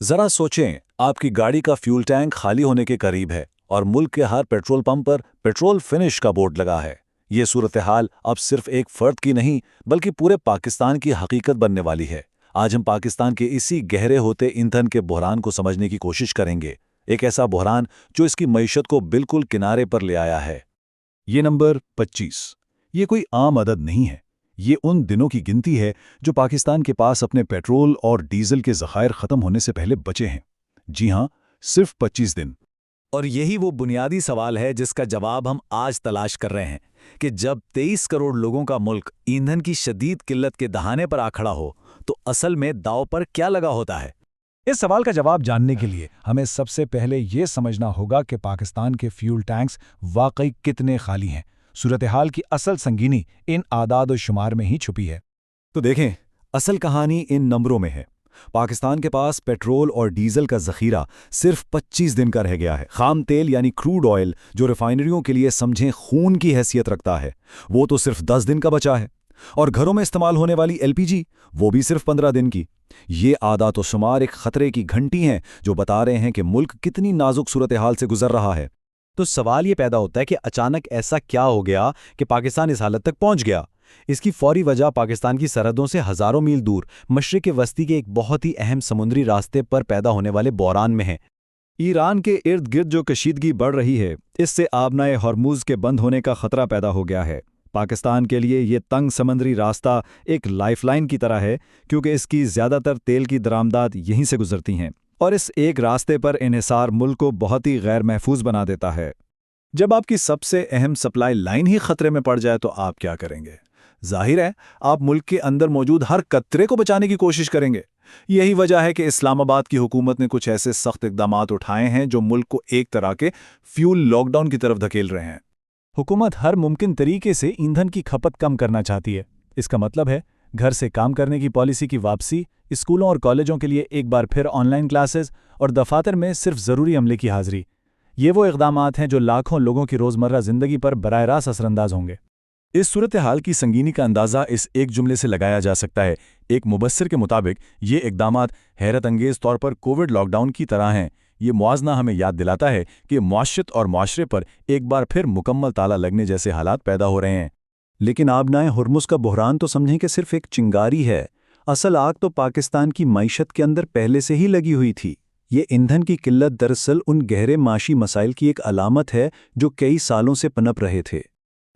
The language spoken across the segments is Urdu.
ذرا سوچیں، آپ کی گاڑی کا فیول ٹینک خالی ہونے کے قریب ہے اور ملک کے ہر پیٹرول پمپ پر پیٹرول فنش کا بورڈ لگا ہے۔ یہ صورتحال اب صرف ایک فرد کی نہیں بلکہ پورے پاکستان کی حقیقت بننے والی ہے۔ آج ہم پاکستان کے اسی گہرے ہوتے ایندھن کے بحران کو سمجھنے کی کوشش کریں گے، ایک ایسا بحران جو اس کی معیشت کو بالکل کنارے پر لے آیا ہے۔ یہ نمبر 25 یہ کوئی عام عدد نہیں ہے، یہ ان دنوں کی گنتی ہے جو پاکستان کے پاس اپنے پیٹرول اور ڈیزل کے ذخائر ختم ہونے سے پہلے بچے ہیں۔ جی ہاں، صرف 25 دن۔ اور یہی وہ بنیادی سوال ہے جس کا جواب ہم آج تلاش کر رہے ہیں کہ جب 23 کروڑ لوگوں کا ملک ایندھن کی شدید قلت کے دہانے پر آ کھڑا ہو تو اصل میں داؤ پر کیا لگا ہوتا ہے؟ اس سوال کا جواب جاننے کے لیے ہمیں سب سے پہلے یہ سمجھنا ہوگا کہ پاکستان کے فیول ٹینکس واقعی کتنے خالی ہیں۔ صورتحال کی اصل سنگینی ان اعداد و شمار میں ہی چھپی ہے۔ تو دیکھیں، اصل کہانی ان نمبروں میں ہے۔ پاکستان کے پاس پیٹرول اور ڈیزل کا ذخیرہ صرف 25 دن کا رہ گیا ہے۔ خام تیل یعنی کروڈ آئل جو ریفائنریوں کے لیے سمجھیں خون کی حیثیت رکھتا ہے، وہ تو صرف 10 دن کا بچا ہے، اور گھروں میں استعمال ہونے والی LPG وہ بھی صرف 15 دن کی۔ یہ اعداد و شمار ایک خطرے کی گھنٹی ہیں جو بتا رہے ہیں کہ ملک کتنی نازک صورتحال سے گزر رہا ہے۔ تو سوال یہ پیدا ہوتا ہے کہ اچانک ایسا کیا ہو گیا کہ پاکستان اس حالت تک پہنچ گیا؟ اس کی فوری وجہ پاکستان کی سرحدوں سے ہزاروں میل دور مشرق وسطی کے ایک بہت ہی اہم سمندری راستے پر پیدا ہونے والے بحران میں ہے۔ ایران کے ارد گرد جو کشیدگی بڑھ رہی ہے، اس سے آبنائے ہرموز کے بند ہونے کا خطرہ پیدا ہو گیا ہے۔ پاکستان کے لیے یہ تنگ سمندری راستہ ایک لائف لائن کی طرح ہے، کیونکہ اس کی زیادہ تر تیل کی درآمدات یہیں سے گزرتی ہیں، اور اس ایک راستے پر انحصار ملک کو بہت ہی غیر محفوظ بنا دیتا ہے۔ جب آپ کی سب سے اہم سپلائی لائن ہی خطرے میں پڑ جائے تو آپ کیا کریں گے؟ ظاہر ہے آپ ملک کے اندر موجود ہر قطرے کو بچانے کی کوشش کریں گے۔ یہی وجہ ہے کہ اسلام آباد کی حکومت نے کچھ ایسے سخت اقدامات اٹھائے ہیں جو ملک کو ایک طرح کے فیول لاک ڈاؤن کی طرف دھکیل رہے ہیں۔ حکومت ہر ممکن طریقے سے ایندھن کی کھپت کم کرنا چاہتی ہے۔ اس کا مطلب ہے گھر سے کام کرنے کی پالیسی کی واپسی، اسکولوں اور کالجوں کے لیے ایک بار پھر آن لائن کلاسز، اور دفاتر میں صرف ضروری عملے کی حاضری۔ یہ وہ اقدامات ہیں جو لاکھوں لوگوں کی روزمرہ زندگی پر براہ راست اثر انداز ہوں گے۔ اس صورتحال کی سنگینی کا اندازہ اس ایک جملے سے لگایا جا سکتا ہے۔ ایک مبصر کے مطابق یہ اقدامات حیرت انگیز طور پر کووڈ لاک ڈاؤن کی طرح ہیں۔ یہ موازنہ ہمیں یاد دلاتا ہے کہ معاشرت اور معاشرے پر ایک بار پھر مکمل تالا لگنے جیسے حالات پیدا ہو رہے ہیں۔ لیکن آبنائے ہرمز کا بحران تو سمجھیں کہ صرف ایک چنگاری ہے۔ اصل آگ تو پاکستان کی معیشت کے اندر پہلے سے ہی لگی ہوئی تھی۔ یہ ایندھن کی قلت دراصل ان گہرے معاشی مسائل کی ایک علامت ہے جو کئی سالوں سے پنپ رہے تھے۔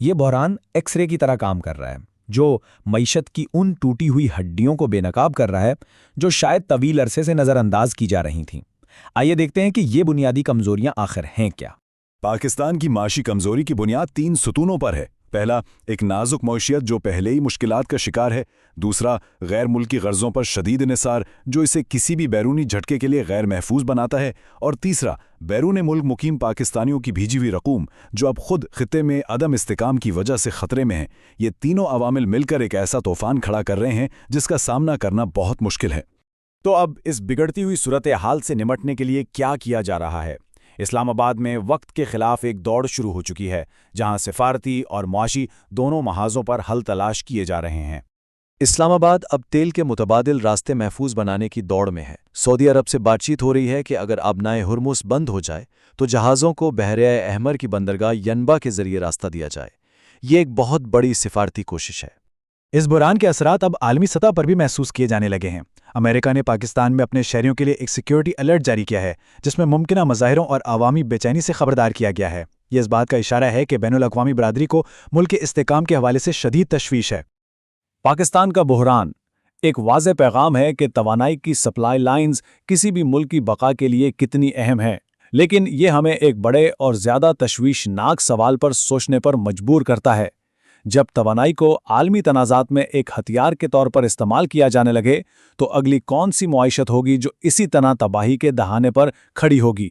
یہ بحران ایکس رے کی طرح کام کر رہا ہے، جو معیشت کی ان ٹوٹی ہوئی ہڈیوں کو بے نقاب کر رہا ہے جو شاید طویل عرصے سے نظر انداز کی جا رہی تھیں۔ آئیے دیکھتے ہیں کہ یہ بنیادی کمزوریاں آخر ہیں کیا۔ پاکستان کی معاشی کمزوری کی بنیاد 3 ستونوں پر ہے۔ پہلا، ایک نازک معیشت جو پہلے ہی مشکلات کا شکار ہے۔ دوسرا، غیر ملکی قرضوں پر شدید انحصار جو اسے کسی بھی بیرونی جھٹکے کے لیے غیر محفوظ بناتا ہے۔ اور تیسرا، بیرون ملک مقیم پاکستانیوں کی بھیجی ہوئی رقوم جو اب خود خطے میں عدم استحکام کی وجہ سے خطرے میں ہیں۔ یہ تینوں عوامل مل کر ایک ایسا طوفان کھڑا کر رہے ہیں جس کا سامنا کرنا بہت مشکل ہے۔ تو اب اس بگڑتی ہوئی صورتحال سے نمٹنے کے لیے کیا کیا جا رہا ہے؟ اسلام آباد میں وقت کے خلاف ایک دوڑ شروع ہو چکی ہے، جہاں سفارتی اور معاشی دونوں محاذوں پر حل تلاش کیے جا رہے ہیں۔ اسلام آباد اب تیل کے متبادل راستے محفوظ بنانے کی دوڑ میں ہے۔ سعودی عرب سے بات چیت ہو رہی ہے کہ اگر آبنائے ہرمز بند ہو جائے تو جہازوں کو بحیرہ احمر کی بندرگاہ ینبا کے ذریعے راستہ دیا جائے۔ یہ ایک بہت بڑی سفارتی کوشش ہے۔ اس بحران کے اثرات اب عالمی سطح پر بھی محسوس کیے جانے لگے ہیں۔ امریکہ نے پاکستان میں اپنے شہریوں کے لیے ایک سیکیورٹی الرٹ جاری کیا ہے، جس میں ممکنہ مظاہروں اور عوامی بے چینی سے خبردار کیا گیا ہے۔ یہ اس بات کا اشارہ ہے کہ بین الاقوامی برادری کو ملک کے استحکام کے حوالے سے شدید تشویش ہے۔ پاکستان کا بحران ایک واضح پیغام ہے کہ توانائی کی سپلائی لائنز کسی بھی ملک کی بقا کے لیے کتنی اہم ہیں، لیکن یہ ہمیں ایک بڑے اور زیادہ تشویشناک سوال پر سوچنے پر مجبور کرتا ہے۔ جب توانائی کو عالمی تنازعات میں ایک ہتھیار کے طور پر استعمال کیا جانے لگے تو اگلی کون سی معیشت ہوگی جو اسی طرح تباہی کے دہانے پر کھڑی ہوگی؟